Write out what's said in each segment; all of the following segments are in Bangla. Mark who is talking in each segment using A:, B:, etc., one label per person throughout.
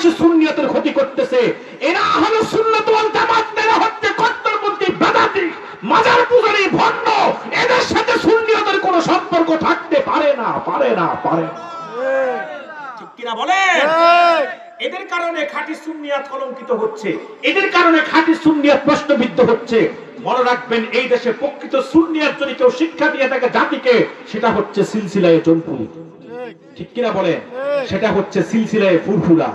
A: বেশি সুন্নিয়তের ক্ষতি করতেছে। এরা আহলুস সুন্নাত ওয়াল জামাত, এরা হচ্ছে কট্টরপন্থী বেদাতি মাজার পূজারী ভণ্ড। এদের সাথে সুন্নিয়তের কোনো সম্পর্ক থাকতে পারে না। ঠিক কিনা বলেন? এদের কারণে খাঁটি সুন্নিয়ত কলঙ্কিত হচ্ছে, এদের কারণে খাঁটি সুন্নিয়ত প্রশ্নবিদ্ধ হচ্ছে। মনে রাখবেন, এই দেশে প্রকৃত সুন্নিয়ত যদি কেউ শিক্ষা দিয়ে থাকে জাতিকে, সেটা হচ্ছে সিলসিলায়ে জনপুরি। ঠিক কিনা বলেন? সেটা হচ্ছে সিলসিলায়ে ফুরফুরা,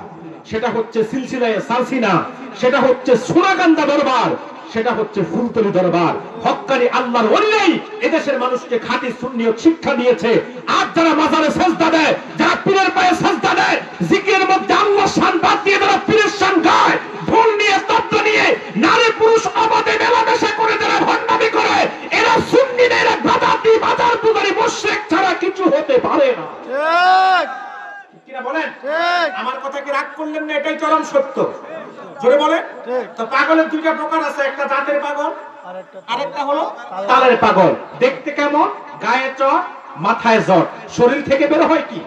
A: সেটা হচ্ছে সিলসিলায়ে সালসিনা, সেটা হচ্ছে সুরাকান্দা দরবার, সেটা হচ্ছে ফুলতলি দরবার। হক্কানি আল্লাহর ওলিই এদেশের মানুষকে খাঁটি সুন্নিয়ত শিক্ষা দিয়েছে। আর যারা মাজারে সেজদা দেয়, যারা পীরের পায়ে সেজদা দেয়, জিকিরের মধ্যে আল্লাহর শান বাদ দিয়ে যারা পীরের শান গায়, ঢোল নিয়ে তবল নিয়ে নারী পুরুষ অবাধে মেলামেশা করে যারা ভণ্ডামি করে, এরা সুন্নি না, এরা বেদাতি মাজার পূজারী মুশরিক ছাড়া কিছু হতে পারে না। ঠিক কিনা বলেন? আমার কথা কি রাগ করলেন না? এটাই চরম সত্য। জোরে বলেন। তো পাগলের দুইটা প্রকার আছে, একটা জাতের পাগল, আরেকটা হলো তালের পাগল। দেখতে কেমন? গায়ে চট, মাথায় জট, শরীর থেকে বের হয় কি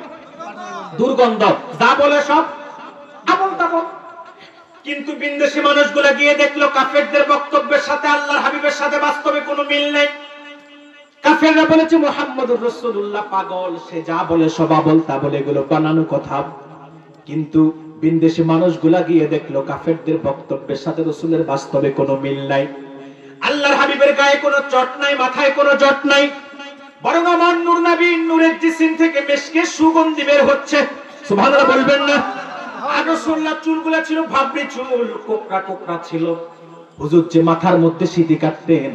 A: দুর্গন্ধ, যা বলে সব আবল তাবল। কিন্তু বিন্দেশি মানুষগুলা গিয়ে দেখলো কাফেরদের বক্তব্যের সাথে আল্লাহর হাবিবের সাথে বাস্তবে কোনো মিল নেই। কাফেররা বলেছে মুহাম্মদুর রাসূলুল্লাহ পাগল, সে যা বলে সব আবল তাবল, এগুলো বানানো কথা। কিন্তু বিন্দেশি মানুষগুলা গিয়ে দেখলো কাফেরদের বক্তব্যের সাথে রাসূলের বাস্তবে কোনো মিল নাই। আল্লাহর হাবিবের গায়ে কোনো চট নাই, মাথায় কোনো জট নাই, বরং আমার নূর নবী নূরের জিসিম থেকে মেশকে সুগন্ধি বের হচ্ছে। সুবহানাল্লাহ বলবেন না? আর রাসূলুল্লাহ চুলগুলা ছিল ভাবরি চুল, কোকড়া কোকড়া ছিল। হুজুর যে মাথার মধ্যে সিঁথি কাটতেন,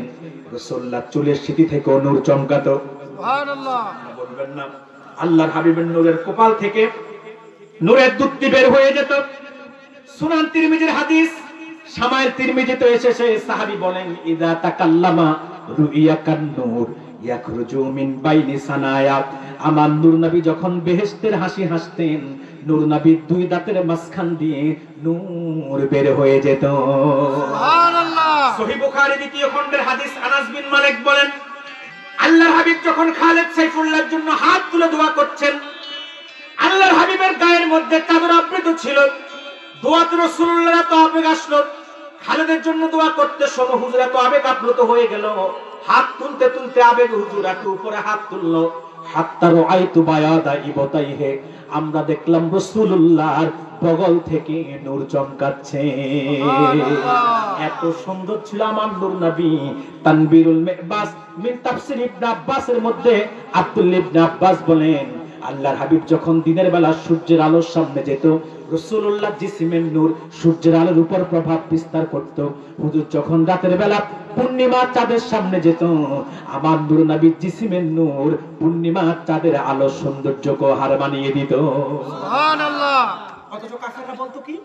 A: রাসূলুল্লাহ চুলের সিঁথি থেকে নূর চমকাতো। সুবহানাল্লাহ বলবেন না? আল্লাহর হাবিবের নূরের কপাল থেকে নূরের দুধটি বের হয়ে যেত। সুনান তিরমিজির হাদিস, শামাইল তিরমিজিতে এসেছে, সাহাবী বলেন, ইযা তাকাল্লামা রুইয়া কান নূর ইয়াখরুজু মিন বাইনি সানায়া। আমার নূর নবী যখন বেহেশতের হাসি হাসতেন, নূর নবীর দুই দাঁতের মাঝখান দিয়ে নূর বের হয়ে যেত। সুবহানাল্লাহ। সহিহ বুখারী দ্বিতীয় খণ্ডের হাদিস, আনাস বিন মালিক বলেন, আল্লাহর হাবিব যখন খালেদ সাইফুল্লাহর জন্য হাত তুলে দোয়া করছেন, আল্লাহর হাবিবের গায়ের মধ্যে চাদর আবৃত ছিল। দোয়াতে রাসূলুল্লাহ তো আবেগ আসলো, খালেদের জন্য দোয়া করতে সময় হুজুরা তো আবেগ আপ্লুত হয়ে গেল। হাত তুলতে তুলতে আবেগ হুজুরা তো উপরে হাত তুললো। হাত্তা রাআইতু বায়াদা ইবতাইহি, আমরা দেখলাম রাসূলুল্লাহর বগল থেকে নূর চমকাচ্ছে। এত সুন্দর ছিল আমার নূর নবী। তানবীরুল মিহবাস মিন তাফসীর ইবনে আব্বাসের মধ্যে আব্দুল্লাহ ইবনে আব্বাস বলেন, আল্লাহর হাবিব যখন দিনের বেলা সূর্যের আলোর সামনে যেত, রাসূলুল্লাহ জিসিমের নূর সূর্যের আলোর উপর প্রভাব বিস্তার করত। হুজুর যখন রাতের বেলা পূর্ণিমা চাঁদের সামনে যেত, আমার নূর নবীর জিসিমের নূর পূর্ণিমা চাঁদের আলোর সৌন্দর্যকে হার মানিয়ে দিত। সুবহানাল্লাহ। অথচ কাফেররা বলতো কি?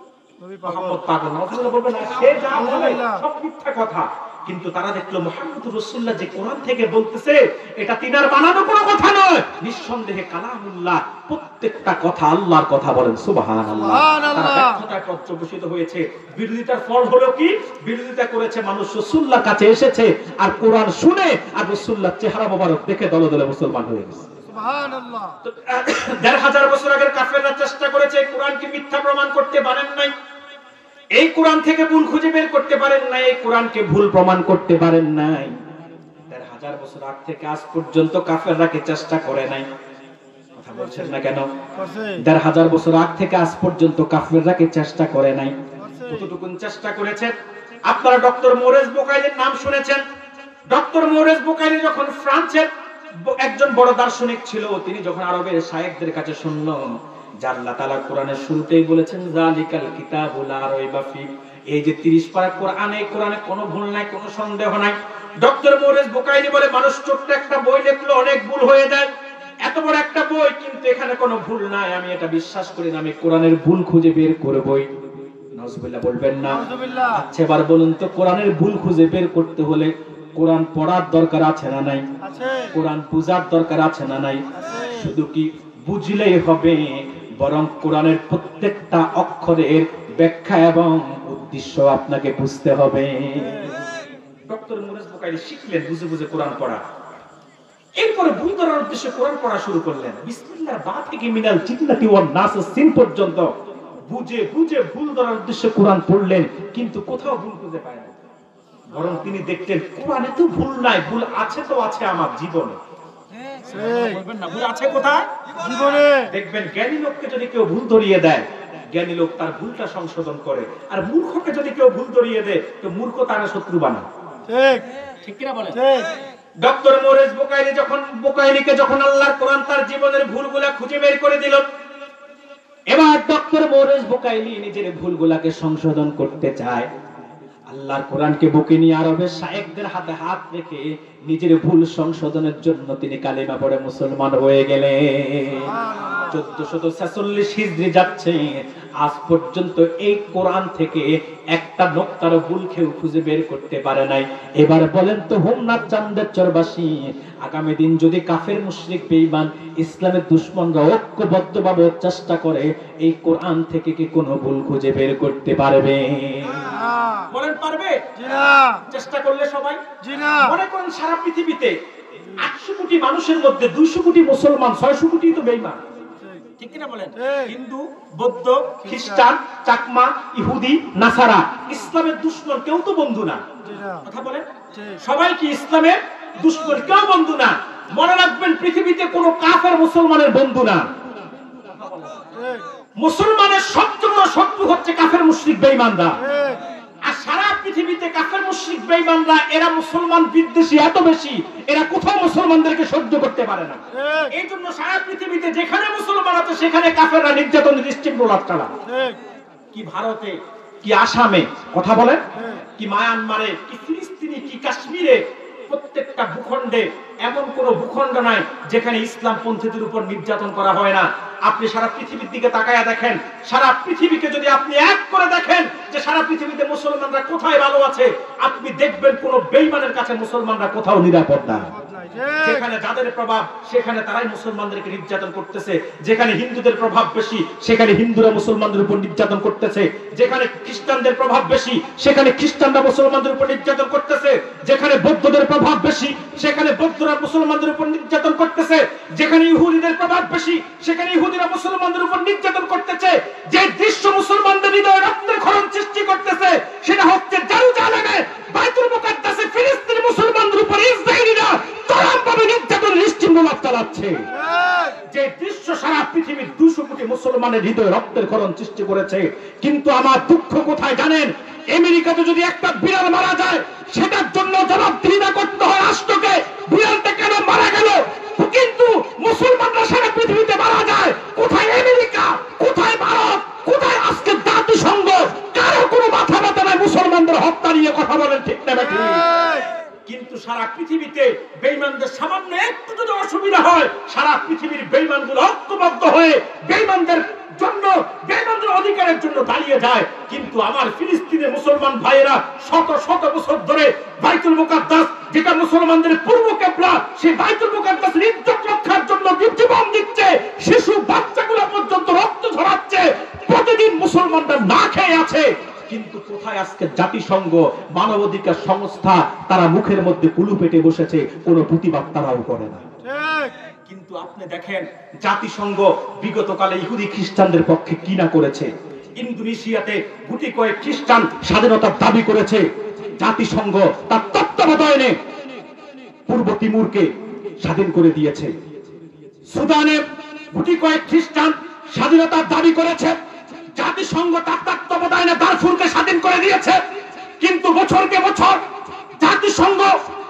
A: মুহাম্মদ পাগল। রাসূলুল্লাহ বলবেন না, সে যা বলে সব মিথ্যা কথা। কিন্তু তারা দেখলো মুহাম্মদুর রাসূলুল্লাহ যে কোরআন থেকে বলতেছে, এটা তিনার বানানো কোনো কথা নয়, নিঃসন্দেহে কালামুল্লাহ, প্রত্যেকটা কথা আল্লাহর কথা। বলেন সুবহানাল্লাহ। তারা ব্যর্থতায় পর্যবসিত হয়েছে। বিরোধিতার ফল হলো কি? বিরোধিতা করেছে মানুষ, রাসূলুল্লাহর কাছে এসেছে আর কোরআন শুনে আর রাসূলুল্লাহর চেহারা মোবারক দেখে দলে দলে মুসলমান হয়ে গেছে। সুবহানাল্লাহ। ১৫০০ বছর আগের কাফেররা চেষ্টা করেছে কোরআনকে মিথ্যা প্রমাণ করতে পারেন নাই। এই কোরআন থেকে ভুল খুঁজে বের করতে পারেন নাই, এই কোরআনকে ভুল প্রমাণ করতে পারেন নাই। ১৫০০ বছর আগ থেকে আজ পর্যন্ত কাফেররা কি চেষ্টা করে নাই? কথা বলছেন না কেন? ১৫০০ বছর আগ থেকে আজ পর্যন্ত কাফেররা কি চেষ্টা করে নাই? কতটুকু চেষ্টা করেছে? আপনারা ডক্টর মোরেস বুকাইলির নাম শুনেছেন। ডক্টর মোরেস বুকাইলি যখন ফ্রান্সের একজন বড় দার্শনিক ছিল, তিনি যখন আরবের শায়েখদের কাছে শুনল যে আল্লাহ তাআলা কোরআনের শুরুতেই বলেছেন যালিকাল কিতাবুল লা রাইবা ফি, এই যে 30 পারা কোরআন, এই কোরআনে কোনো ভুল নাই, কোনো সন্দেহ নাই। ডক্টর মোরেস বুকাইলি বলে, মানুষ ছোট্ট একটা বই লিখলো, অনেক ভুল হয়ে যায়। এত বড় একটা বই, কিন্তু এখানে কোনো ভুল নাই, আমি এটা বিশ্বাস করি না, আমি কোরআনের ভুল খুঁজে বের করবই। নাউজুবিল্লাহ বলবেন না? আচ্ছা এবার বলুন তো, কোরআনের ভুল খুঁজে বের করতে হলে কোরআন পড়ার দরকার আছে না নাই? কোরআন বুঝার দরকার আছে না নাই? শুধু কি বুঝলেই হবে, বরং কোরআনের প্রত্যেকটা অক্ষরের ব্যাখ্যা এবং উদ্দেশ্য আপনাকে বুঝতে হবে। ডক্টর মোরেস বুকাইলি শিখলেন বুঝে বুঝে কোরআন পড়া। এরপরে ভুল ধরার উদ্দেশ্যে কোরআন পড়া শুরু করলেন। বিসমিল্লাহর বা থেকে মিনাল জিন্নাতি ওয়ান নাস সিন পর্যন্ত বুঝে বুঝে ভুল ধরার উদ্দেশ্যে কোরআন পড়লেন, কিন্তু কোথাও ভুল খুঁজে পায় না। বরং তিনি দেখলেন কোরআনে তো ভুল নাই, ভুল আছে তো আছে আমার জীবনে। বলবেন না ভুল আছে কোথায়? জীবনে। দেখবেন জ্ঞানী লোককে যদি কেউ ভুল ধরিয়ে দেয়, জ্ঞানী লোক তার ভুলটা সংশোধন করে, আর মূর্খকে যদি কেউ ভুল ধরিয়ে দেয় তো মূর্খ তার শত্রু বানায়। ঠিক ঠিক কিনা বলেন? ঠিক। ডক্টর মোরেজ বুকাইলিকে যখন আল্লাহর কোরআন তার জীবনের ভুলগুলা খুঁজে বের করে দিল, এবার ডক্টর মোরেজ বুকাইলি নিজের ভুলগুলাকে সংশোধন করতে চায়। আল্লাহর কোরআনকে বুকে নিয়ে আরবের শায়েখদের হাতে হাত রেখে নিজের ভুল সংশোধনের জন্য তিনি কালিমা পড়ে মুসলমান হয়ে গেলেন। 1446 হিজরি যাচ্ছে, আজ পর্যন্ত এই কোরআন থেকে একটা নোক্তার ভুল কেউ খুঁজে বের করতে পারে নাই। এবার বলেন তো হোমনাথ চান্দের চরবাসী, আগামী দিন যদি কাফের মুশরিক বেঈমান ইসলামের দুশমনরা ঐক্যবদ্ধভাবে চেষ্টা করে, এই কোরআন থেকে কি কোনো ভুল খুঁজে বের করতে পারবে? বলেন পারবে? জি না। চেষ্টা করলে সবাই? জি না। মনে করেন সারা পৃথিবীতে 800 কোটি মানুষের মধ্যে 200 কোটি মুসলমান, 600 কোটি তো বেঈমান। ঠিক কিনা বলেন? হিন্দু, বৌদ্ধ, খ্রিস্টান, চাকমা, ইহুদি, নাসারা ইসলামের দুশমন, কেউ তো বন্ধু না। কথা বলেন, সবাই কি ইসলামের দুশমন? কেউ বন্ধু না। মনে রাখবেন পৃথিবীতে কোনো কাফের মুসলমানের বন্ধু না। মুসলমানের সবচেয়ে বড় শত্রু হচ্ছে কাফের মুশরিক বেঈমানরা। আর সারা পৃথিবীতে কাফের মুশরিক বেঈমানরা, এরা মুসলমান বিদ্বেষী এত বেশি, এরা কোথাও মুসলমানদেরকে সহ্য করতে পারে না। এই জন্য সারা পৃথিবীতে যেখানে মুসলমান আছে সেখানে কাফেররা নির্যাতন নিশ্চিন্নলাভ চালায়। কি ভারতে, কি আসামে, কথা বলেন, কি মায়ানমারে, কি ফিলিস্তিনি, কি কাশ্মীরে, প্রত্যেকটা ভূখণ্ডে এমন কোন ভূখণ্ড নাই যেখানে ইসলাম পন্থীদের উপর নির্যাতন করা হয় না। আপনি সারা পৃথিবীর দিকে তাকায়া দেখেন, সারা পৃথিবীকে যদি আপনি এক করে দেখেন যে সারা পৃথিবীতে মুসলমানরা কোথায় ভালো আছে, আপনি দেখবেন কোন বেঈমানের কাছে মুসলমানরা কোথাও নিরাপদ না। যেখানে যাদের প্রভাব সেখানে তারাই মুসলমানদেরকে নির্যাতন করতেছে। যেখানে হিন্দুদের প্রভাব বেশি সেখানে হিন্দুরা মুসলমানদের উপর নির্যাতন করতেছে। যেখানে খ্রিস্টানদের প্রভাব বেশি সেখানে খ্রিস্টানরা মুসলমানদের উপর নির্যাতন করতেছে। যেখানে বৌদ্ধদের প্রভাব বেশি সেখানে বৌদ্ধরা মুসলমানদের উপর নির্যাতন করতেছে। যেখানে ইহুদিদের প্রভাব বেশি সেখানে ইহুদিরা মুসলমানদের উপর নির্যাতন করতেছে। যে দৃশ্য মুসলমানদের হৃদয়ে রক্তের ক্ষরণ সৃষ্টি করতেছে সেটা হচ্ছে জেরুজালেমে বাইতুল মুকাদ্দাসে ফিলিস্তিনি মুসলমানদের উপর ইসরায়েলিরা চরমভাবে নির্যাতন নিশ্চিন্নলাভ চালাচ্ছে। যে দৃশ্য সারা পৃথিবীর 200 কোটি মুসলমানের হৃদয়ে রক্তের ক্ষরণ সৃষ্টি করেছে। কিন্তু আমার দুঃখ কোথায় জানেন? আমেরিকাতে যদি একটা বিড়াল মারা যায় সেটার জন্য জবাবদিহিতা করতে হয় রাষ্ট্রকে, বিড়ালটা কেন মারা গেল। কিন্তু মুসলমানরা সারা পৃথিবীতে মারা যায়, কোথায় আমেরিকা, কোথায় ভারত, কোথায় আজকে জাতিসংঘ? কারো কোনো মাথা ব্যথা নাই মুসলমানদের হত্যা নিয়ে। কথা বলেন ঠিক না ঠিক? কিন্তু সারা পৃথিবীতে বেঈমানদের সামান্য একটু যদি অসুবিধা হয়, সারা পৃথিবীর বেঈমানগুলো ঐক্যবদ্ধ হয়ে বেঈমানদের জন্য, বেঈমানদের অধিকারের জন্য দাঁড়িয়ে যায়। কিন্তু আমার ফিলিস্তিনের মুসলমান ভাইয়েরা শত শত বছর ধরে বাইতুল মুকাদ্দাস, যেটা মুসলমানদের পূর্ব কিবলা, সেই বাইতুল মুকাদ্দাসের ইজ্জত রক্ষার জন্য জীবন দিচ্ছে। শিশু বাচ্চাগুলো পর্যন্ত রক্ত ঝরাচ্ছে। প্রতিদিন মুসলমানরা না খেয়ে আছে। কিন্তু কোথায় আজকে জাতিসংঘ, মানবাধিকার সংস্থা? তারা মুখের মধ্যে কুলু পেটে বসেছে, কোনো প্রতিবাদ তারাও করে না। কিন্তু আপনি দেখেন জাতিসংঘ বিগত কালে ইহুদি খ্রিস্টানদের পক্ষে কি না করেছে। ইন্দোনেশিয়াতে গুটি কয়েক খ্রিস্টান স্বাধীনতার দাবি করেছে। জাতিসংঘ তার তত্ত্বাবধানে পূর্ব তিমুরকে স্বাধীন করে দিয়েছে। সুদানে গুটি কয়েক খ্রিস্টান স্বাধীনতার দাবি করেছে। জাতিসংঘ তার তত্ত্বাবধানে দারফুরকে স্বাধীন করে দিয়েছে। কিন্তু বছরকে বছর জাতিসংঘ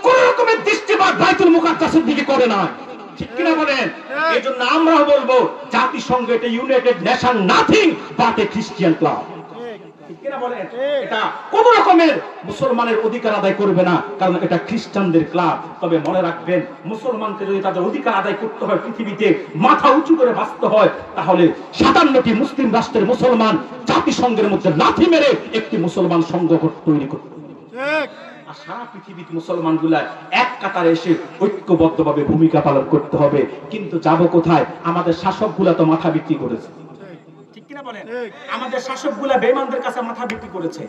A: কোন রকমের দৃষ্টিপাত বাইতুল মুকাদ্দাসের দিকে করে না। ঠিক কিনা বলেন? এই জন্য আমরাও বলবো জাতিসংঘ এটা United nation nothing but A Christian club. ঠিক কিনা বলেন? এটা কোন রকমের মুসলমানের অধিকার আদায় করবে না, কারণ এটা খ্রিস্টানদের ক্লাব। তবে মনে রাখবেন, মুসলমানকে যদি তাদের অধিকার আদায় করতে হয়, পৃথিবীতে মাথা উঁচু করে বাঁচতে হয়, তাহলে 57টি মুসলিম রাষ্ট্রের মুসলমান জাতিসংঘের মধ্যে লাথি মেরে একটি মুসলমান সংঘ তৈরি করতে হবে। আর সারা পৃথিবীতে মুসলমানগুলা এক কাতারে এসে ঐক্যবদ্ধভাবে ভূমিকা পালন করতে হবে। কিন্তু যাব কোথায়? আমাদের শাসকগুলা তো মাথা বিক্রি করেছে। ঠিক কিনা বলেন? আমাদের শাসকগুলা বেঈমানদের কাছে মাথা বিক্রি করেছে।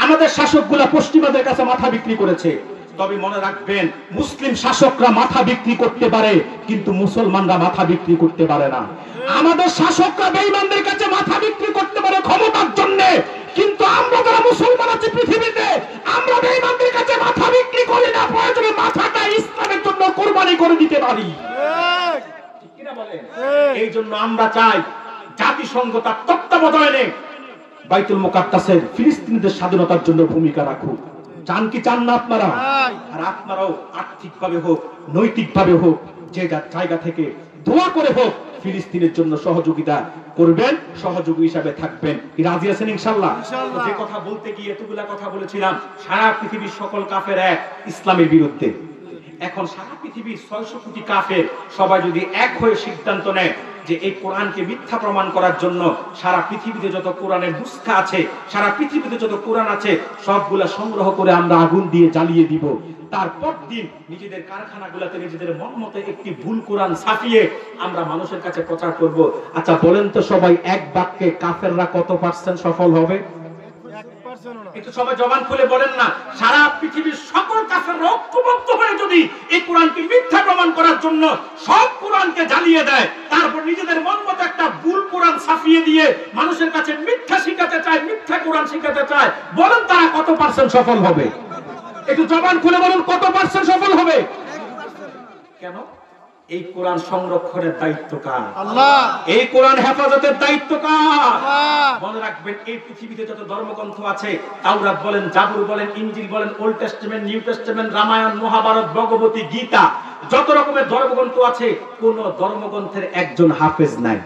A: আমাদের শাসকগুলা পশ্চিমাদের কাছে মাথা বিক্রি করেছে। তবে মনে রাখবেন মুসলিম শাসকরা মাথা বিক্রি করতে পারে, কিন্তু মুসলমানরা মাথা বিক্রি করতে পারে না। আমাদের শাসকরা বেঈমানদের কাছে মাথা বিক্রি করতে পারে ক্ষমতার জন্য, কিন্তু আমরা যারা মুসলমান আছি পৃথিবীতে, আমরা বেঈমানদের কাছে মাথা বিক্রি করি না, প্রয়োজনে মাথাটা ইসলামের জন্য কোরবানি করে দিতে পারি। ঠিক কিনা বলেন? এই জন্য আমরা চাই জাতিসংঘ তার তত্ত্বাবধানে বাইতুল মুকাদ্দাসের ফিলিস্তিনিদের স্বাধীনতার জন্য ভূমিকা রাখুক। চান কি চান না আপনারা? আর আপনারাও আর্থিকভাবে হোক, নৈতিকভাবে হোক, যে যার জায়গা থেকে দোয়া করে হোক ফিলিস্তিনের জন্য সহযোগিতা করবেন, সহযোগী হিসাবে থাকবেন। কি রাজি আছেন ইনশাআল্লাহ? যে কথা বলতে গিয়ে এতগুলা কথা বলেছিলাম, সারা পৃথিবীর সকল কাফের এক ইসলামের বিরুদ্ধে। এখন সারা পৃথিবীর 600 কোটি কাফের সবাই যদি এক হয়ে সিদ্ধান্ত নেয় যে এই কোরআনকে মিথ্যা প্রমাণ করার জন্য সারা পৃথিবীতে যত কোরআনের নুসখা আছে, সারা পৃথিবীতে যত কোরআন আছে সবগুলা সংগ্রহ করে আমরা আগুন দিয়ে জ্বালিয়ে দিব, তারপর দিন নিজেদের কারখানাগুলোতে নিজেদের মন মতো একটি ভুল কোরআন ছাপিয়ে আমরা মানুষের কাছে প্রচার করব। আচ্ছা বলেন তো সবাই এক বাক্যে কাফেররা কত পার্সেন্ট সফল হবে? একটু সবাই জবান খুলে বলেন না। সারা পৃথিবীর সকল কাফেররা ঐক্যবদ্ধ হয়ে যদি এই কোরআনকে মিথ্যা প্রমাণ করার জন্য সব কোরআনকে জ্বালিয়ে দেয়, তারপর নিজেদের মন মতো একটা ভুল কোরআন ছাপিয়ে দিয়ে মানুষের কাছে মিথ্যা শিখাতে চায়, মিথ্যা কোরআন শিখাতে চায়, বলেন তারা কত পার্সেন্ট সফল হবে? একটু জবান খুলে বলুন কত পার্সেন্ট সফল হবে? কেন? এই কোরআন সংরক্ষণের দায়িত্ব কার? আল্লাহ। এই কোরআন হেফাজতের দায়িত্ব কার? আল্লাহ। মনে রাখবেন এই পৃথিবীতে যত ধর্মগ্রন্থ আছে, তাওরাত বলেন, জাবুর বলেন, ইনজিল বলেন, old testament, new testament, Ramayana, Mahabharata, Bhagavati Gita, যত রকমের ধর্মগ্রন্থ আছে, কোন ধর্মগ্রন্থের একজন হাফেজ নাই।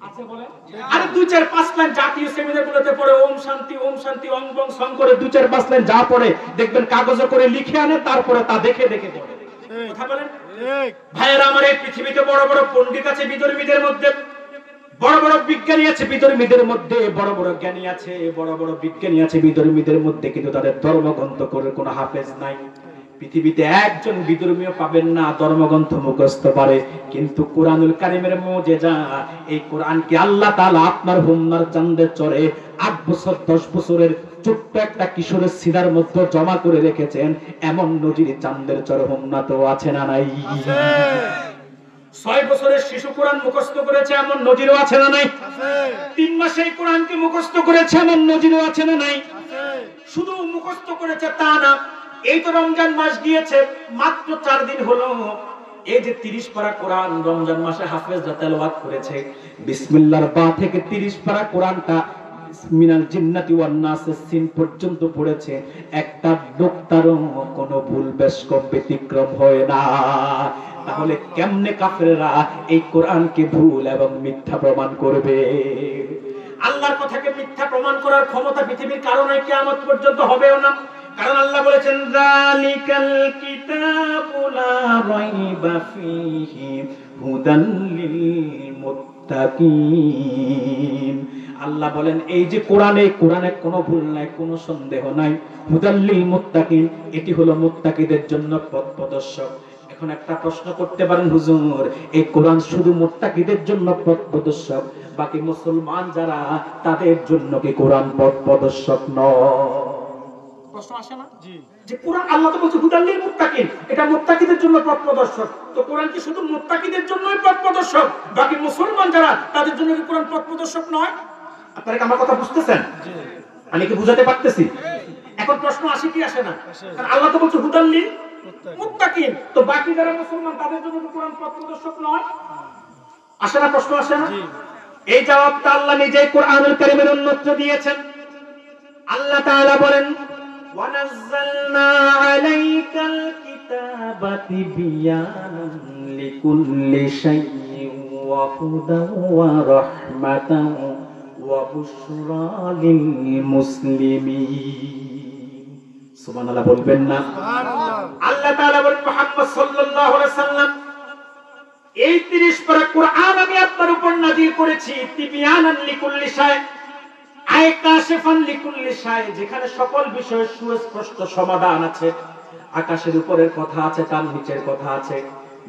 A: আছে বলেন? আরে 2-4-5 লাইন জাতীয় সেমিনারগুলোতে পড়ে ওম শান্তি ওম বং সং করে 2-4-5 লাইন যা পড়ে দেখবেন কাগজে করে লিখে আনে, তারপরে তা দেখে দেখে পড়ে। কথা বলেন? ভাইয়েরা আমার, এই পৃথিবীতে বড় বড় পণ্ডিত আছে বিধর্মীদের মধ্যে, বড় বড় বিজ্ঞানী আছে বিধর্মীদের মধ্যে, বড় বড় জ্ঞানী আছে, বড় বড় বিজ্ঞানী আছে বিধর্মীদের মধ্যে, কিন্তু তাদের ধর্মগ্রন্থ করে কোনো হাফেজ নাই। পৃথিবীতে একজন বিধর্মীয় পাবেন না ধর্মগ্রন্থ মুখস্থ পারে, কিন্তু কোরআনুল কারীমের মুজিজা, এই কোরআনকে আল্লাহ তাআলা আপনার হুম্মার চাঁদের চরে 8 বছর 10 বছরের ছোট্ট একটা কিশোরের সিনার মধ্যে জমা করে রেখেছেন, এমন নজির চাঁদের চরে হুম্মাতেও আছে না নাই? 6 বছরের শিশু কোরআন মুখস্থ করেছে, এমন নজিরও আছে না নাই? 3 মাসে এই কোরআনকে মুখস্থ করেছে, এমন নজিরও আছে না নাই? শুধু মুখস্থ করেছে তা না, এই তো রমজান মাস গিয়েছে, মাত্র 4 দিন হলো, এই যে 30 পারা কোরআন রমজান মাসে হাফেজরা তেলাওয়াত করেছে, বিসমিল্লাহর বা থেকে 30 পারা কোরআনটা মিনাল জিন্নাতি ওয়ান নাসের সিন পর্যন্ত পড়েছে, একটা নোক্তারও কোনো ভুল বেশক ব্যতিক্রম হয় না। তাহলে কেমনে কাফেররা এই কোরআনকে ভুল এবং মিথ্যা প্রমাণ করবে? আল্লাহর কথাকে মিথ্যা প্রমাণ করার ক্ষমতা পৃথিবীর কারণে কিয়ামত পর্যন্ত হবেও না। কারণ আল্লাহ বলেছেন যালিকাল কিতাবু লা রাইবা ফীহি হুদাল লিল মুত্তাকিন। আল্লাহ বলেন এই যে কোরআনে কোনো ভুল নাই, কোনো সন্দেহ নাই, হুদাল লিল মুত্তাকিন, এটি হলো মুত্তাকিদের জন্য পথ প্রদর্শক। এখন একটা প্রশ্ন করতে পারেন, হুজুর এই কোরআন শুধু মুত্তাকিদের জন্য পথ প্রদর্শক, বাকি মুসলমান যারা তাদের জন্য কি কোরআন পথ প্রদর্শক নয়? প্রশ্ন আসে না? জি। যে কোরআন আল্লাহ তো বলছে হুদাল লিল মুত্তাকিন, এটা মুত্তাকিদের জন্য পথ প্রদর্শক, তো কোরআন কি শুধু মুত্তাকিদের জন্যই পথ প্রদর্শক, বাকি মুসলমান যারা তাদের জন্য কি কোরআন পথ প্রদর্শক নয়? আপনারা কি আমার কথা বুঝতেছেন? জি। আমি কি বুঝাতে পারতেছি? এখন প্রশ্ন আসে কি আসে না? কারণ আল্লাহ তো বলছে হুদাল লিল মুত্তাকিন, তো বাকি যারা মুসলমান তাদের জন্য কি কোরআন পথ প্রদর্শক নয়? আসে না? প্রশ্ন আসে না? জি। এই জবাবটা আল্লাহ নিজেই কোরআনুল কারীমের অন্যত্র দিয়েছেন। আল্লাহ তাআলা বলেন ওয়ানাজ্জালনা আলাইকাল কিতাবা তিবয়ানান লিকুল্লি শাইইন ওয়া হুদান ওয়া রাহমাতান ওয়া বুশরা লিল মুসলিমিন। সুবহানাল্লাহ বলবেন না? সুবহানাল্লাহ। আল্লাহ তাআলা বলেন মুহাম্মদ সাল্লাল্লাহু আলাইহি ওয়াসাল্লাম, এই 30 পারা কোরআন আমি আপনার উপর নাযিল করেছি তিবয়ানান লিকুল্লি শাই, আয় কাশিফান লিকুল্লি শাই, যেখানে সকল বিষয়ের সুস্পষ্ট সমাধান আছে। আকাশের উপরের কথা আছে, তার নিচের কথা আছে,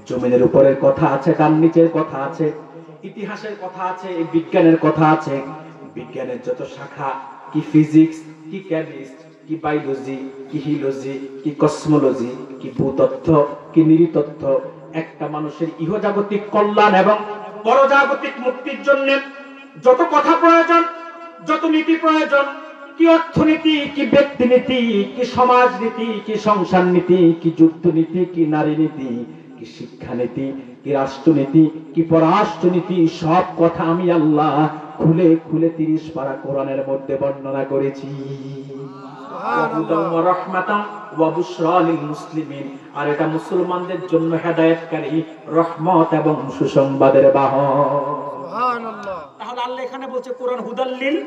A: জমিনের উপরের কথা আছে, তার নিচের কথা আছে, ইতিহাসের কথা আছে, বিজ্ঞানের কথা আছে, বিজ্ঞানের যত শাখা, কি ফিজিক্স, কি কেমিস্ট্রি, কি বায়োলজি, কি হিলজি, কি কসমোলজি, কি ভূতত্ত্ব, কি নৃতত্ত্ব, একটা মানুষের ইহজাগতিক কল্যাণ এবং পরজাগতিক মুক্তির জন্য যত কথা প্রয়োজন, যত নীতি প্রয়োজন, কি অর্থনীতি, কি ব্যক্তিনীতি, কি সমাজনীতি, কি সংসার নীতি, কি যুদ্ধনীতি, কি নারী নীতি, কি শিক্ষানীতি, কি রাষ্ট্রনীতি, কি পররাষ্ট্রনীতি, সব কথা আমি আল্লাহ খুলে খুলে 30 পারা কোরআনের মধ্যে বর্ণনা করেছি। আর এটা মুসলমানদের জন্য হেদায়েতকারী, রহমত এবং সুসংবাদের বাহন। তাহলে আল্লাহ এখানে বলছে কোরআন হুদাল্লিল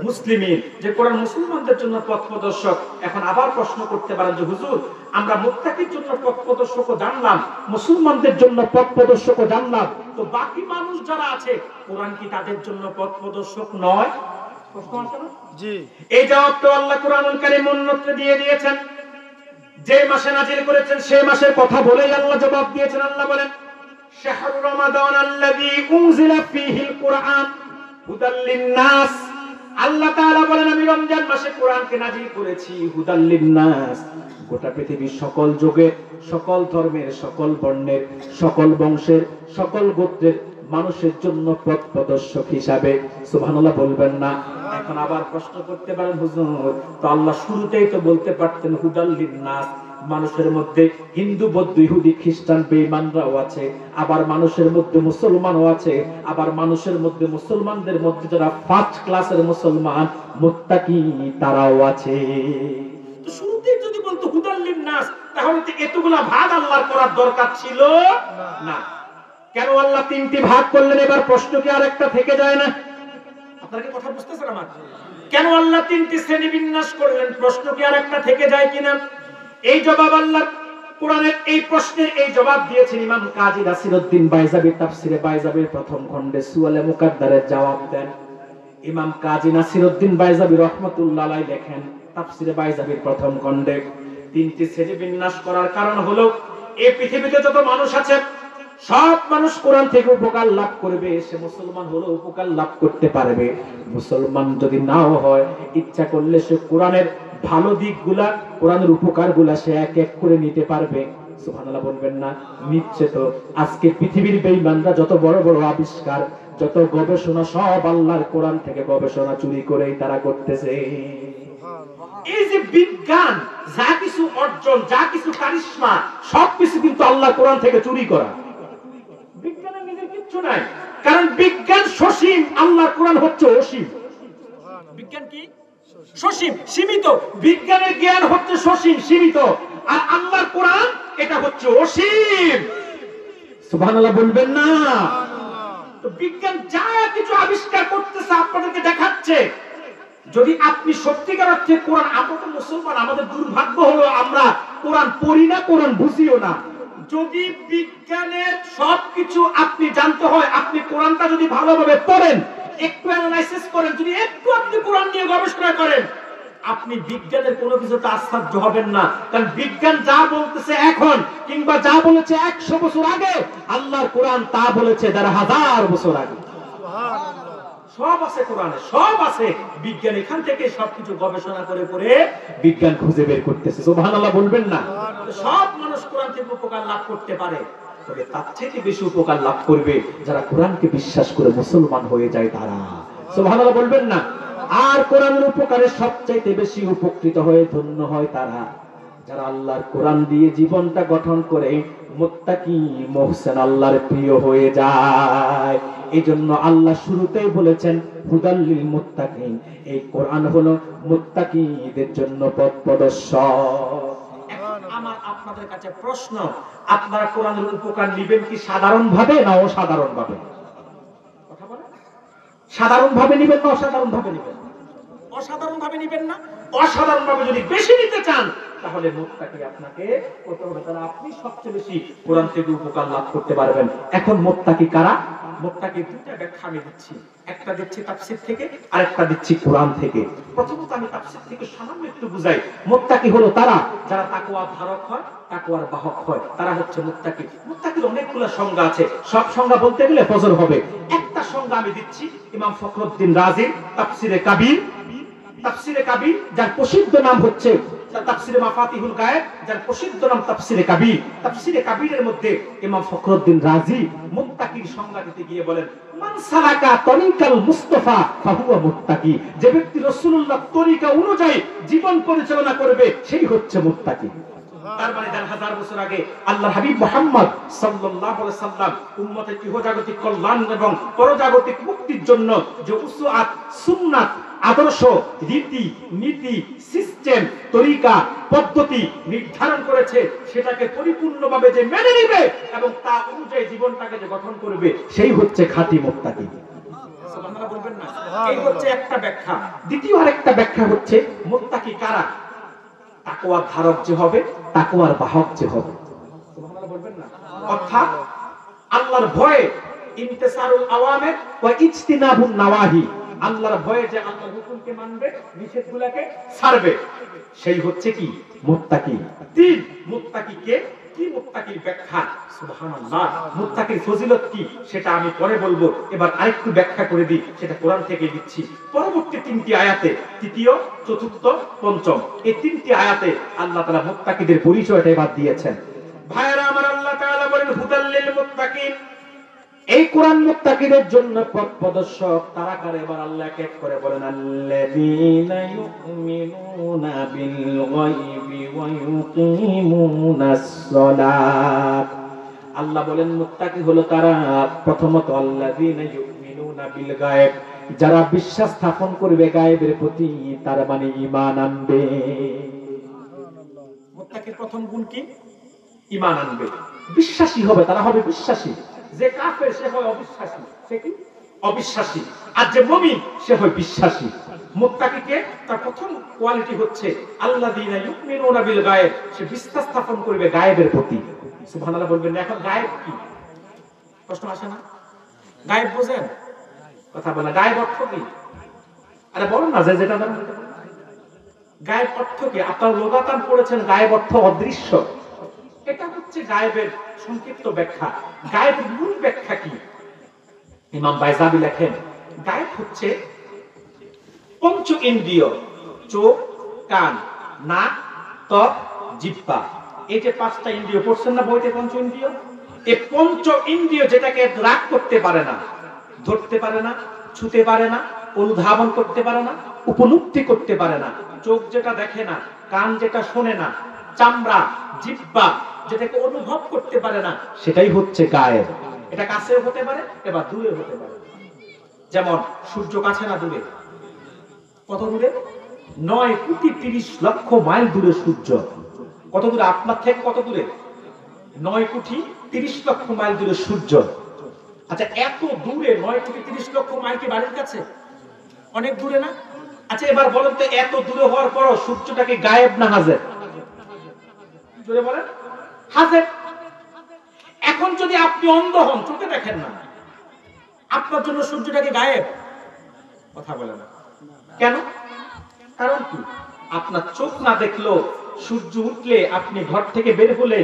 A: মুসলিমিন, যে কোরআন মুসলমানদের জন্য পথ প্রদর্শক। এখন আবার প্রশ্ন করতে পারেন যে হুজুর, আমরা মুত্তাকির জন্য পথ প্রদর্শকও জানলাম, মুসলমানদের জন্য পথ প্রদর্শকও জানলাম, তো বাকি মানুষ যারা আছে কোরআন কি তাদের জন্য পথ প্রদর্শক নয়? প্রশ্ন আছে না? জি। এই জবাবটা আল্লাহ কোরআনুল কারীম অন্যত্র দিয়ে দিয়েছেন। যে মাসে নাজিল করেছেন সেই মাসের কথা বলেই আল্লাহ জবাব দিয়েছেন। আল্লাহ বলেন শাহরু রমাদান আল্লাযী উনজিলা ফীহিল কুরআন হুদাল লিন-নাস। আল্লাহ তাআলা বলেন আমি রমজান মাসে কোরআনকে নাজিল করেছি হুদাল লিন-নাস, গোটা পৃথিবীর সকল যুগে, সকল ধর্মের, সকল বর্ণের, সকল বংশের, সকল গোত্রের মানুষের জন্য পথ প্রদর্শক হিসাবে। সুবহানাল্লাহ বলবেন না? এখন আবার প্রশ্ন করতে পারেন হুজুর, তো আল্লাহ শুরুতেই তো বলতে পারতেন হুদাল লিন-নাস। মানুষের মধ্যে হিন্দু, বৌদ্ধ, ইহুদি, খ্রিস্টান, বেঈমানরাও আছে, আবার মানুষের মধ্যে মুসলমানও আছে, আবার মানুষের মধ্যে মুসলমানদের মধ্যে যারা ফার্স্ট ক্লাসের মুসলমান মুত্তাকি তারাও আছে। তো শুরুতেই যদি বলতো হুদাল লিন-নাস, তাহলে তো এতগুলা ভাগ আল্লাহর করার দরকার ছিল না। কেন আল্লাহ 3টি ভাগ করলেন? এবার প্রশ্ন কি আরেকটা থেকে যায় না? আপনারা কি কথা বুঝতেছেন আমার? কেন আল্লাহ 3টি শ্রেণী বিন্যাস করলেন? প্রশ্ন কি আরেকটা থেকে যায় কিনা? এই জবাব আল্লাহ কোরআনের এই প্রশ্নের এই জবাব দিয়েছেন ইমাম কাজী নাসিরউদ্দিন বাইজাবি তাফসিরে বাইজাবির প্রথম খণ্ডে সুয়ালে মুকাদ্দারের জবাব দেন। ইমাম কাজী নাসিরউদ্দিন বাইজাবি রাহমাতুল্লাহ আলাইহি লেখেন তাফসিরে বাইজাবির প্রথম খণ্ডে, 3টি শ্রেণী বিন্যাস করার কারণ হলো এই পৃথিবীতে যত মানুষ আছে সব মানুষ কোরআন থেকে উপকার লাভ করবে। সে মুসলমান হলো উপকার লাভ করতে পারবে, মুসলমান যদি নাও হয় ইচ্ছা করলে সে কোরআনের ভালো দিকগুলা, কোরআনের উপকারগুলা সে এক এক করে নিতে পারবে। সুবহানাল্লাহ বলবেন না? নিচ্ছে তো। আজকে পৃথিবীর বেঈমানরা যত বড় বড় আবিষ্কার, যত গবেষণা, সব আল্লাহর কোরআন থেকে গবেষণা চুরি করেই তারা করতেছে। এই যে বিজ্ঞান, যা কিছু অর্জন, যা কিছু কারিশমা, সবকিছু কিন্তু আল্লাহর কোরআন থেকে চুরি করা। বিজ্ঞানের নিজের কিচ্ছু নাই, কারণ বিজ্ঞান সসীম, আল্লাহর কোরআন হচ্ছে অসীম। বিজ্ঞান কি? সসীম, সীমিত। বিজ্ঞানের জ্ঞান হচ্ছে সসীম, সীমিত, আর আল্লাহর কোরআন এটা হচ্ছে অসীম। সুবহানাল্লাহ বলবেন না? তো বিজ্ঞান যা কিছু আবিষ্কার করতেছে আপনাদেরকে দেখাচ্ছে, যদি আপনি সত্যিকার অর্থে কোরআন, আমরা তো মুসলমান, আমাদের দুর্ভাগ্য হলো আমরা কোরআন পড়ি না, কোরআন বুঝিও না। যদি বিজ্ঞানের সবকিছু আপনি জানতে হয়, আপনি কোরআনটা যদি ভালোভাবে পড়েন, একটু অ্যানালাইসিস করেন, যদি একটু আপনি কোরআন নিয়ে গবেষণা করেন, আপনি বিজ্ঞানের কোনো কিছুতে আশ্চর্য হবেন না। কারণ বিজ্ঞান যা বলতেছে এখন, কিংবা যা বলেছে 100 বছর আগে, আল্লাহর কোরআন তা বলেছে 1000 বছর আগে। সব আছে কোরআনে, সব আছে। বিজ্ঞান এখান থেকে সবকিছু গবেষণা করে করে বিজ্ঞান খুঁজে বের করতেছে। সুবহানাল্লাহ বলবেন না? সব মানুষ কোরআন থেকে উপকার লাভ করতে পারে, তবে তার থেকে বেশি উপকার লাভ করবে যারা কোরআনকে বিশ্বাস করে মুসলমান হয়ে যায় তারা। সুবহানাল্লাহ বলবেন না? আর কোরআনের উপকারে সবচাইতে বেশি উপকৃত হয়ে ধন্য হয় তারা যারা আল্লাহর কোরআন দিয়ে জীবনটা গঠন করে মুত্তাকি, মুহসিন, আল্লাহর প্রিয় হয়ে যায়। এজন্য আল্লাহ শুরুতেই বলেছেন হুদাল লিল মুত্তাকিন। এই কোরআন হলো মুত্তাকিদের জন্য পথ প্রদর্শক। এখন আমার আপনাদের কাছে প্রশ্ন, আপনারা কোরআনের উপকার নেবেন কি সাধারণ ভাবে না অসাধারণ ভাবে? কথা বলেন। সাধারণ ভাবে নেবেন না অসাধারণ ভাবে নেবেন? অসাধারণ ভাবে নেবেন না? অসাধারণ ভাবে যদি বেশি নিতে চান, তাহলে মুত্তাকি আপনাকে করতে হবে, তাহলে আপনি সবচেয়ে বেশি কোরআন থেকে উপকার লাভ করতে পারবেন। এখন মুত্তাকি কারা? মুত্তাকি দুইটা ব্যাখ্যা আমি দিচ্ছি, একটা দিচ্ছি তাফসীর থেকে, আরেকটা দিচ্ছি কোরআন থেকে। প্রথমত আমি তাফসীর থেকে সামান্য একটু বুঝাই। মুত্তাকি হলো তারা যারা তাকওয়া ধারক হয়, তাকওয়ার বাহক হয়, তারা হচ্ছে মুত্তাকি। মুত্তাকির অনেকগুলো সংজ্ঞা আছে, সব সংজ্ঞা বলতে গেলে ফজর হবে। একটা সংজ্ঞা আমি দিচ্ছি ইমাম ফখরুদ্দিন রাজির তাফসীরে কাবীর, তাফসিরে কাবীর, যার প্রসিদ্ধ নাম হচ্ছে তাফসিরে মাফাতিহুল গায়েব, যার প্রসিদ্ধ নাম তাফসিরে কাবীর। তাফসিরে কাবীরের মধ্যে ইমাম ফখরুদ্দীন রাজি মুত্তাকির সংজ্ঞা দিতে গিয়ে বলেন, মান সালাকা তরিকাল মুস্তাফা ফাহুয়া মুত্তাকি, যে ব্যক্তি রাসূলুল্লাহ তরিকা অনুযায়ী জীবন পরিচালনা করবে সেই হচ্ছে মুত্তাকি। তার মানে ১,৫০০ বছর আগে আল্লাহর হাবিব মুহাম্মদ সাল্লাল্লাহু আলাইহি সাল্লাম উম্মতের ইহজাগতিক কল্যাণ এবং পরজাগতিক মুক্তির জন্য যে উসওয়াত, সুন্নাত, আদর্শ, রীতি, নীতি, সিস্টেম, তরিকা, পদ্ধতি নির্ধারণ করেছে, সেটাকে পরিপূর্ণভাবে যে মেনে নিবে এবং তা অনুযায়ী জীবনটাকে যে গঠন করবে সেই হচ্ছে খাঁটি মুত্তাকি। সুবহানাল্লাহ বলবেন না? এই হচ্ছে একটা ব্যাখ্যা। দ্বিতীয় আরেকটা ব্যাখ্যা হচ্ছে মুত্তাকি কারা? তাকওয়ার ধারক যে হবে, তাকওয়ার বাহক যে হবে। সুবহানাল্লাহ বলবেন না? অর্থাৎ আল্লাহর ভয়ে ইমতিসালুল আওয়ামির ওয়া ইজতিনাবুন নাওয়াহি, আল্লাহর ভয়ে যে আল্লাহর হুকুমকে মানবে, নিষেধগুলোকে ছাড়বে, সেই হচ্ছে কি মুত্তাকি। তিন, মুত্তাকি কে? কি মুত্তাকির ব্যাখ্যা? সুবহানাল্লাহ। মুত্তাকির ফজিলত কি সেটা আমি পরে বলবো, এবার আরেকটু ব্যাখ্যা করে দিই, সেটা কোরআন থেকে দিচ্ছি। পরবর্তী 3টি আয়াতে, তৃতীয়, চতুর্থ, পঞ্চম, এই 3টি আয়াতে আল্লাহ তাআলা মুত্তাকিদের পরিচয়টা এবার দিয়েছেন। ভাইরা আমার, আল্লাহ তাআলা বলেন হুদাল লিল মুত্তাকিন, এই কোরআন মুত্তাকিদের জন্য পথ প্রদর্শক। তারা কারা? এবার আল্লাহ এক এক করে বলেন, আল্লাযীনা ইউমিনুনা বিল গায়বি ওয়া ইউকিমুনাস সালাত। আল্লাহ বলেন মুত্তাকি হলো তারা, প্রথমত আল্লাযীনা ইউমিনুনা বিল গায়ব, যারা বিশ্বাস স্থাপন করবে গায়েবের প্রতি, তার মানে ঈমান আনবে। মুত্তাকির প্রথম গুণ কি? ঈমান আনবে, বিশ্বাসী হবে, তারা হবে বিশ্বাসী। যে কাফের সে হয় অবিশ্বাসী, সে কি? অবিশ্বাসী। আর যে মুমিন সে হয় বিশ্বাসী। মুত্তাকিকে তার প্রথম কোয়ালিটি হচ্ছে আল্লাযীনা ইউমিনুনা বিল গায়ব, সে বিশ্বাস স্থাপন করবে গায়েবের প্রতি। সুবহানাল্লাহ বলবেন না? এখন গায়েব কি? প্রশ্ন আসে না? গায়েব বোঝেন? কথা বলে গায়েব অর্থ কি? আরে বলুন না, যে যেটা জানেন। গায়েব অর্থ কি? আপনারা লোগাতান পড়েছেন, গায়েব অর্থ অদৃশ্য। এটা হচ্ছে গায়েবের সংক্ষিপ্ত ব্যাখ্যা। গায়েবের মূল ব্যাখ্যা কি? ইমাম বাইজাবি লেখেন, গায়েব হচ্ছে পঞ্চ ইন্দ্রিয়, চোখ, কান, নাক, ত্বক, জিহ্বা। এই যে 5টা ইন্দ্রিয় পড়ছেন না বইতে, পঞ্চ ইন্দ্রিয়। এই পঞ্চ ইন্দ্রিয় যেটাকে রাগ করতে পারে না, ধরতে পারে না, ছুতে পারে না, অনুধাবন করতে পারে না, উপলব্ধি করতে পারে না, চোখ যেটা দেখে না, কান যেটা শোনে না, চামড়া, জিহ্বা যেটাকে অনুভব করতে পারে না, সেটাই হচ্ছে গায়েব। এটা কাছেও হতে পারে, এবার দূরে হতে পারে। যেমন সূর্য কাছে না দূরে? কত দূরে? 9,30,00,000 মাইল দূরে সূর্য। কত দূরে আপনার থেকে? কত দূরে? 9,30,00,000 মাইল দূরে সূর্য। আচ্ছা, এত দূরে 9,30,00,000 মাইল কি বাড়ির কাছে? অনেক দূরে না? আচ্ছা এবার বলেন তো, এত দূরে হওয়ার পরও সূর্যটাকে গায়েব না হাজির? জোরে বলেন। হাজির। এখন যদি আপনি অন্ধ হন, চোখে দেখেন না, আপনার জন্য সূর্যটাকে গায়েব? কথা বলে না কেন? কারণ কি? আপনার চোখ না দেখলো, সূর্য উঠলে, আপনি ঘর থেকে বের হলে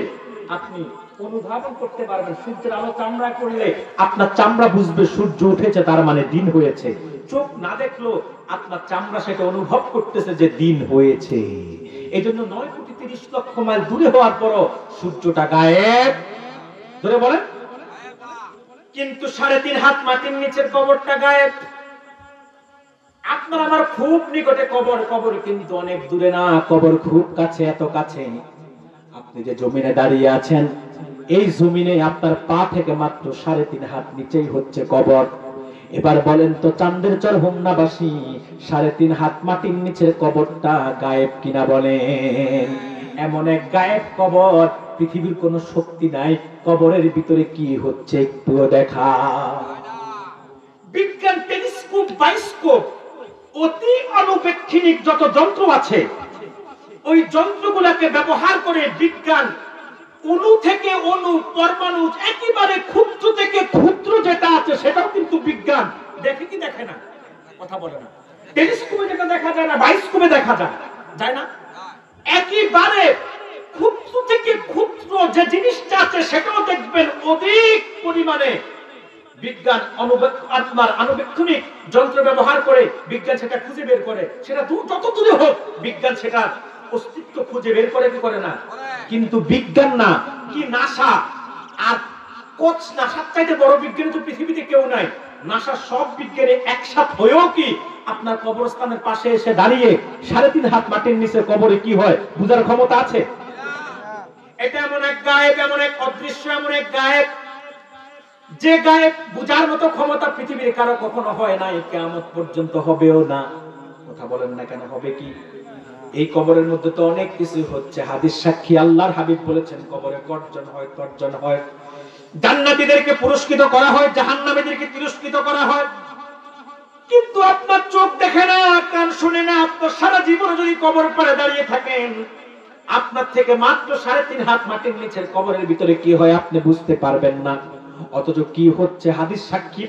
A: আপনি অনুধাবন করতে পারবেন। সূর্যের আলো চামড়া করলে আপনার চামড়া বুঝবে সূর্য উঠেছে, তার মানে দিন হয়েছে। চোখ না দেখলো আপনার চামড়া সেটা অনুভব করতেছে যে দিন হয়েছে। এই জন্য 9,30,00,000 মাইল দূরে হওয়ার পরও সূর্যটা গায়েব। ধরে বলেন। কিন্তু 3.5 হাত মাটির নিচের কবরটা গায়েব। আপনার আমার খুব নিকটে কবর, কবর কিন্তু অনেক দূরে না, কবর খুব কাছে, এত কাছে। আপনি যে জমিনে দাঁড়িয়ে আছেন, এই জমিনে আপনার পা থেকে মাত্র 3.5 হাত নিচেই হচ্ছে কবর। এবার বলেন তো, চান্দের চর হোমনাবাসী 3.5 হাত মাটির নিচের কবরটা গায়েব কিনা বলেন? এমন এক গায়েব কবর, পৃথিবীর কোন শক্তি নাই কবরের ভিতরে কি হচ্ছে একটুও দেখা। বিজ্ঞান টেলিস্কোপ, বায়োস্কোপ, অতি অণুবীক্ষণিক যত যন্ত্র আছে, ওই যন্ত্রগুলোকে ব্যবহার করে বিজ্ঞান অণু থেকে অণু, পরমাণু, একেবারে ক্ষুদ্র থেকে ক্ষুদ্র যেটা আছে সেটাও কিন্তু বিজ্ঞান দেখে কি দেখে না? কথা বলে না। টেলিস্কোপে যেটা দেখা যায় না, বায়োস্কোপে দেখা যায়, যায় না? একেবারে ক্ষুদ্র থেকে ক্ষুদ্র যে জিনিসটা আছে সেটাও দেখবেন অধিক পরিমাণে বিজ্ঞান আত্মার আনুবীক্ষণিক যন্ত্র ব্যবহার করে বিজ্ঞান সেটা খুঁজে বের করে, সেটা যত দূরে হোক বিজ্ঞান সেটা অস্তিত্ব খুঁজে বের করে কি করে না। কিন্তু বিজ্ঞান না কি নাসা আর কোচ, নাসার চাইতে বড় বিজ্ঞানী তো পৃথিবীতে কেউ নাই। নাসা সব বিজ্ঞানী একসাথে হয়েও কি আপনার কবরস্থানের পাশে এসে দাঁড়িয়ে 3.5 হাত মাটির নিচে কবরে কি হয় বুঝার ক্ষমতা আছে? এটা এমন এক গায়েব, এমন এক অদৃশ্য, এমন এক গায়েব, যে গায়েব বুঝার মতো ক্ষমতা পৃথিবীর কারো কখনো হয় নাই, কিয়ামত পর্যন্ত হবেও না। কথা বলেন না কেন, হবে কি? এই কবরের মধ্যে তো অনেক কিছু হচ্ছে। হাদিস সাক্ষী, আল্লাহর হাবিব বলেছেন কবরে গর্জন হয়, তর্জন হয়, জান্নাতীদেরকে পুরস্কৃত করা হয়, জাহান্নামীদেরকে তিরস্কৃত করা হয়। কিন্তু আপনার চোখ দেখে না, কান শুনে না। আপনার সারা জীবন যদি কবর পাড়ে দাঁড়িয়ে থাকেন, আপনার থেকে মাত্র 3.5 হাত মাটির নিচের কবরের ভিতরে কি হয় আপনি বুঝতে পারবেন না। অথচ কি হচ্ছে হাদিস সাক্ষী,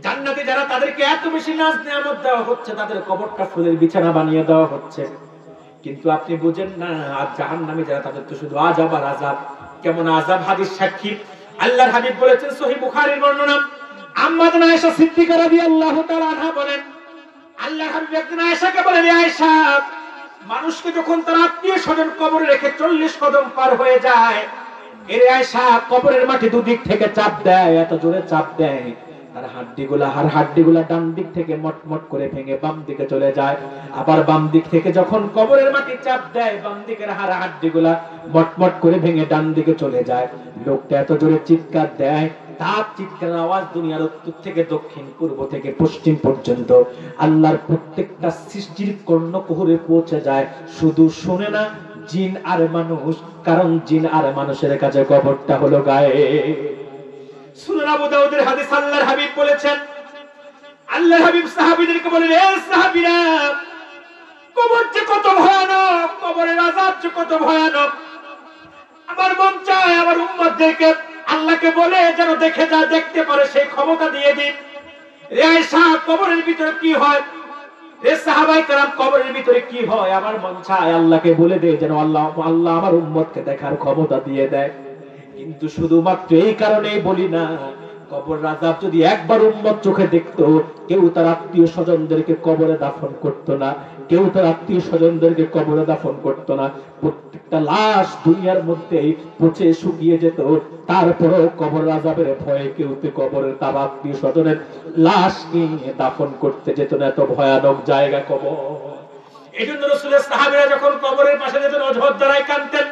A: জান্নাতে যারা তাদেরকে এত বেশি নাজ নিয়ামত দেওয়া হচ্ছে, তাদের কবরটা ফুলের বিছানা বানিয়ে দেওয়া হচ্ছে। কিন্তু আপনি বুঝেন না, আর জাহান্নামী যারা তাদের তো শুধু আযাব আর আযাব। কেমন আযাব? হাদিস সাক্ষী, আল্লাহর হাবিব বলেছেন, সহিহ বুখারীর বর্ণনা, আম্মা জানা আয়েশা সিদ্দিকা রাদিয়াল্লাহু তাআলা আনহা বলেন, আল্লাহর হাবিব একদিন আয়েশাকে বলেন, এ আয়েশা, মানুষকে যখন তার আত্মীয় স্বজন কবরে রেখে 40 কদম পার হয়ে যায়, এর আয়েশা কবরের মাটি দুদিক থেকে চাপ দেয়, এত জোরে চাপ দেয় তার হাড্ডিগুলা ডান দিক থেকে মটমট করে ভেঙে বাম দিকে চলে যায়। আবার বাম দিক থেকে যখন কবরের মাটি চাপ দেয়, বাম দিকের হাড্ডিগুলা মটমট করে ভেঙে ডান দিকে চলে যায়। লোকটা এত জোরে চিৎকার দেয়, তার চিৎকারের আওয়াজ দুনিয়ার উত্তর থেকে দক্ষিণ, পূর্ব থেকে পশ্চিম পর্যন্ত আল্লাহর প্রত্যেকটা সৃষ্টির কর্ণকুহরে পৌঁছে যায়। শুধু শুনে না জিন আর মানুষ, কারণ জিন আর মানুষের কাছে কবরটা হলো গায়েব। সুনান আবু দাউদের হাদিস, আল্লাহর হাবিব বলেছেন, আল্লাহর হাবিব সাহাবীদেরকে বলেন, এ সাহাবীরা, কবর যে কত ভয়ানক, কবরের আযাব যে কত ভয়ানক। আমার মন চায় আমার উম্মতদেরকে আল্লাহকে বলে যেন দেখে যা, দেখতে পারে সেই ক্ষমতা দিয়ে দিন। রে আয়েশা, কবরের ভিতরে কি হয়? রে সাহাবায়ে কেরাম, কবরের ভিতরে কি হয়? আমার মন চায় আল্লাহকে বলে দেয় যেন আল্লাহ আমার উম্মতকে দেখার ক্ষমতা দিয়ে দেয়। কিন্তু শুধুমাত্র এই কারণেই বলি না, কবর আযাব যদি একবার উম্মত চোখে দেখতো, কেউ তার আত্মীয় স্বজনদেরকে কবরে দাফন করতো না, কেউ তার আত্মীয় স্বজনদেরকে কবরে দাফন করতো না। প্রত্যেকটা লাশ দুনিয়ার মধ্যেই পচে শুকিয়ে যেত, তারপরেও কবর আযাবের ভয়ে কেউ তো কবরের তার আত্মীয় স্বজনের লাশ নিয়ে দাফন করতে যেত না। এত ভয়ানক জায়গা কবর। এই জন্য রাসূলের সাহাবীরা যখন কবরের পাশে যেতেন, অঝর দ্বারাই কাঁদতেন।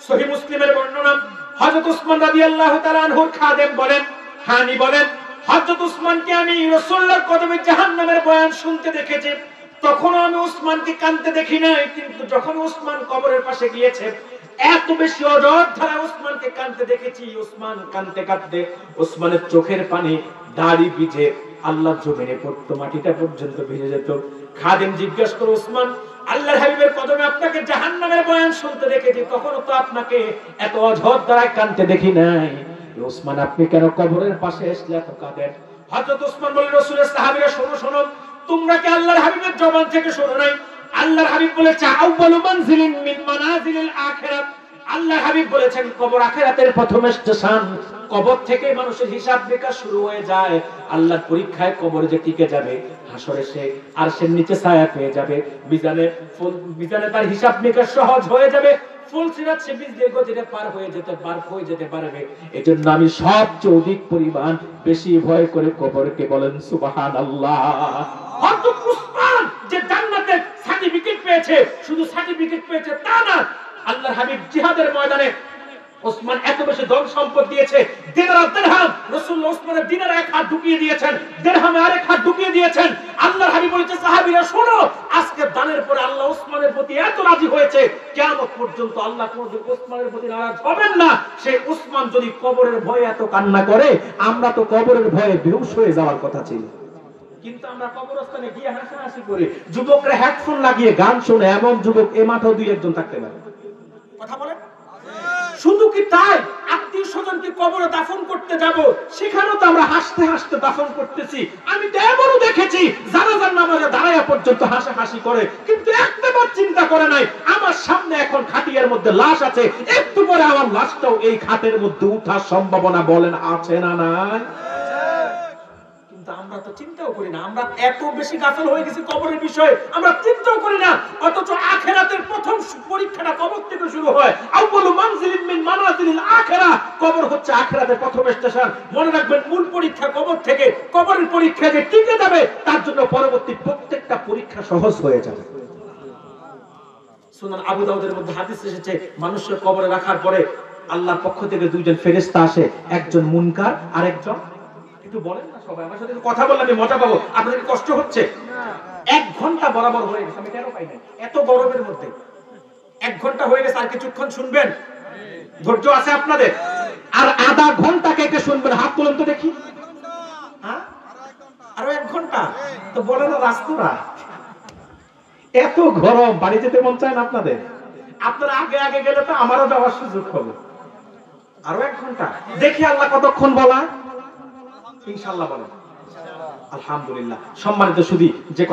A: সহিহ মুসলিমের বর্ণনা, হযরত উসমান রাদিয়াল্লাহু তাআলা আনহুর খাদেম বলেন, হানি বলেন, হযরত উসমানকে আমি রাসূলুল্লাহর কদমে জাহান্নামের বয়ান শুনতে দেখেছি, তখন আমি উসমানকে কাঁদতে দেখি নাই। কিন্তু যখন উসমান কবরের পাশে গিয়েছে, এত বেশি অঝর ধারা উসমানকে কাঁদতে দেখেছি। উসমান কাঁদতে কাঁদতে উসমানের চোখের পানি দাড়ি ভিজে আল্লাহর জমিনে পড়তো, মাটিটা পর্যন্ত ভিজে যেত। খাদেম জিজ্ঞেস করে, উসমান, আল্লাহর হাবিবের কদমে আপনাকে জাহান্নামের বয়ান শুনতে দেখেছি, তখনও তো আপনাকে এত অঝর দ্বারা কাঁদতে দেখি নাই। উসমান, আপনি কেন কবরের পাশে এসে এত কাঁদেন? হযরত উসমান বলেন, রাসূলের সাহাবীরা, শোনো শোনো, তোমরা কি আল্লাহর হাবিবের জবান থেকে শোনো নাই? আল্লাহর হাবিব বলেছে, আউয়ালু মানজিলিন মিন মানাজিলিল আখিরাত। আল্লাহর হাবিব বলেছেন, কবর আখিরাতের প্রথম স্টেশন। কবর থেকে মানুষের হিসাব নিকাশ শুরু হয়ে যায়। আল্লাহর পরীক্ষায় কবরে যে টিকে যাবে, হাসরে সে আরশের নিচে ছায়া পেয়ে যাবে, মিজানে তার হিসাব নিকাশ সহজ হয়ে যাবে, ফুলসিরাত সে বিজলির গতিতে পার হয়ে যেতে পারবে। এজন্য আমি সবচেয়ে অধিক পরিমাণ বেশি ভয় করে কবরকে। বলেন সুবহানাল্লাহ। হযরত উসমান যে জান্নাতের সার্টিফিকেট পেয়েছে, শুধু সার্টিফিকেট পেয়েছে তা না, আল্লাহর হাবিব জিহাদের ময়দানে উসমান এত বেশি ধন সম্পদ দিয়েছে, দিনার আর দিরহাম, রাসূলুল্লাহ উসমানের দিনারে এক হাত ঢুকিয়ে দিয়েছেন, দিরহামে আরেক হাত ঢুকিয়ে দিয়েছেন। আল্লাহর হাবিব বলেছে, সাহাবীরা শোনো, আজকে দানের পরে আল্লাহ উসমানের প্রতি এত রাজি হয়েছে, কিয়ামত পর্যন্ত আল্লাহ কোনদিন উসমানের প্রতি নারাজ হবেন না। সেই উসমান যদি কবরের ভয়ে এত কান্না করে, আমরা তো কবরের ভয়ে বেহুশ হয়ে যাওয়ার কথা ছিল, কিন্তু আমরা কবরস্থানে গিয়ে হাসাহাসি করি। যুবকরা হেডফোন লাগিয়ে গান শুনে, এমন যুবক এ মাঠেও দুই একজন থাকতে পারে। কথা বলেন। শুধু কি তাই, আত্মীয় স্বজনকে কবরে দাফন করতে যাব, সেখানেও তো আমরা হাসতে হাসতে দাফন করতেছি। আমি তো এমনও দেখেছি জানাজার নামাজে দাঁড়ায়া পর্যন্ত হাসাহাসি করে, কিন্তু একবার চিন্তা করে নাই আমার সামনে এখন খাটিয়ার মধ্যে লাশ আছে, একটু পরে আমার লাশটাও এই খাটের মধ্যে উঠার সম্ভাবনা বলেন আছে না নাই? চিন্তাও করি না। আমরা এত বেশি গাফেল হয়ে গেছি কবরের বিষয়ে, আমরা চিন্তাও করি না। অথচ আখিরাতের প্রথম পরীক্ষাটা কবর থেকে শুরু হয়। আউয়ালু মানজিলিন মিন মানাজিলিল আখিরা, কবর হচ্ছে আখিরাতের প্রথম স্টেশন। মনে রাখবেন, মূল পরীক্ষা কবর থেকে। কবরের পরীক্ষা যে টিকে যাবে তার জন্য পরবর্তী প্রত্যেকটা পরীক্ষা সহজ হয়ে যাবে। সুনান আবু দাউদের মধ্যে হাদিস এসেছে, মানুষকে কবরে রাখার পরে আল্লাহর পক্ষ থেকে দুইজন ফেরেশতা আসে, একজন মুনকার আর একজন, একটু বলেন না সবাই, আমার সাথে কথা বললে আমি মজা পাবো। আপনাদের কষ্ট হচ্ছে? 1 ঘন্টা বরাবর হয়ে গেছে, আমি কেন পাই না এত গরমের মধ্যে? 1 ঘন্টা হয়ে গেছে, আর কিছুক্ষণ শুনবেন? ধৈর্য আছে আপনাদের? আর আধা ঘন্টা কে কে শুনবেন? হাত তুলুন তো দেখি। হ্যাঁ, আরো 1 ঘন্টা তো বলেন না রাস্তারা। এত গরম, বাড়ি যেতে মন চায় না আপনাদের? আপনারা আগে আগে গেলে তো আমারও যাওয়ার সুযোগ হবে। আরো 1 ঘন্টা দেখি আল্লাহ কতক্ষণ বলা। ইনশাআল্লাহ বলেন আলহামদুলিল্লাহ। সম্মানিত সুধী, যে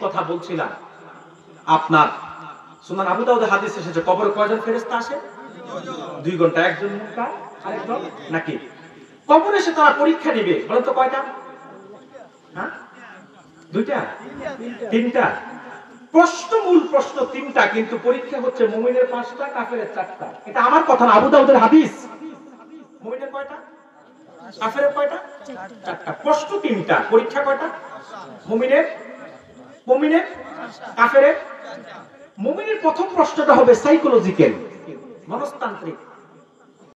A: কথা বলছিলাম আপনার সুনান আবু দাউদে হাদিস এসেছে, কবরে কয়জন ফেরেশতা আসে? 2 ঘন্টা, একজন মুনকার আর একজন নাকির। কবরে এসে তারা পরীক্ষা নেবে, বলেন তো কয়টা? হ্যাঁ, 2টা, 3টা? প্রশ্ন, মূল প্রশ্ন 3টা, কিন্তু পরীক্ষা হচ্ছে মুমিনের 5টা, কাফেরের 4টা। এটা আমার কথা না, আবু দাউদের হাদিস। মুমিনের কয়টা, কাফেরের কয়টা? 4টা। প্রশ্ন 3টা, পরীক্ষা কয়টা? মুমিনের কাফেরের। মুমিনের প্রথম প্রশ্নটা হবে সাইকোলজিক্যাল, মনস্তান্ত্রিক।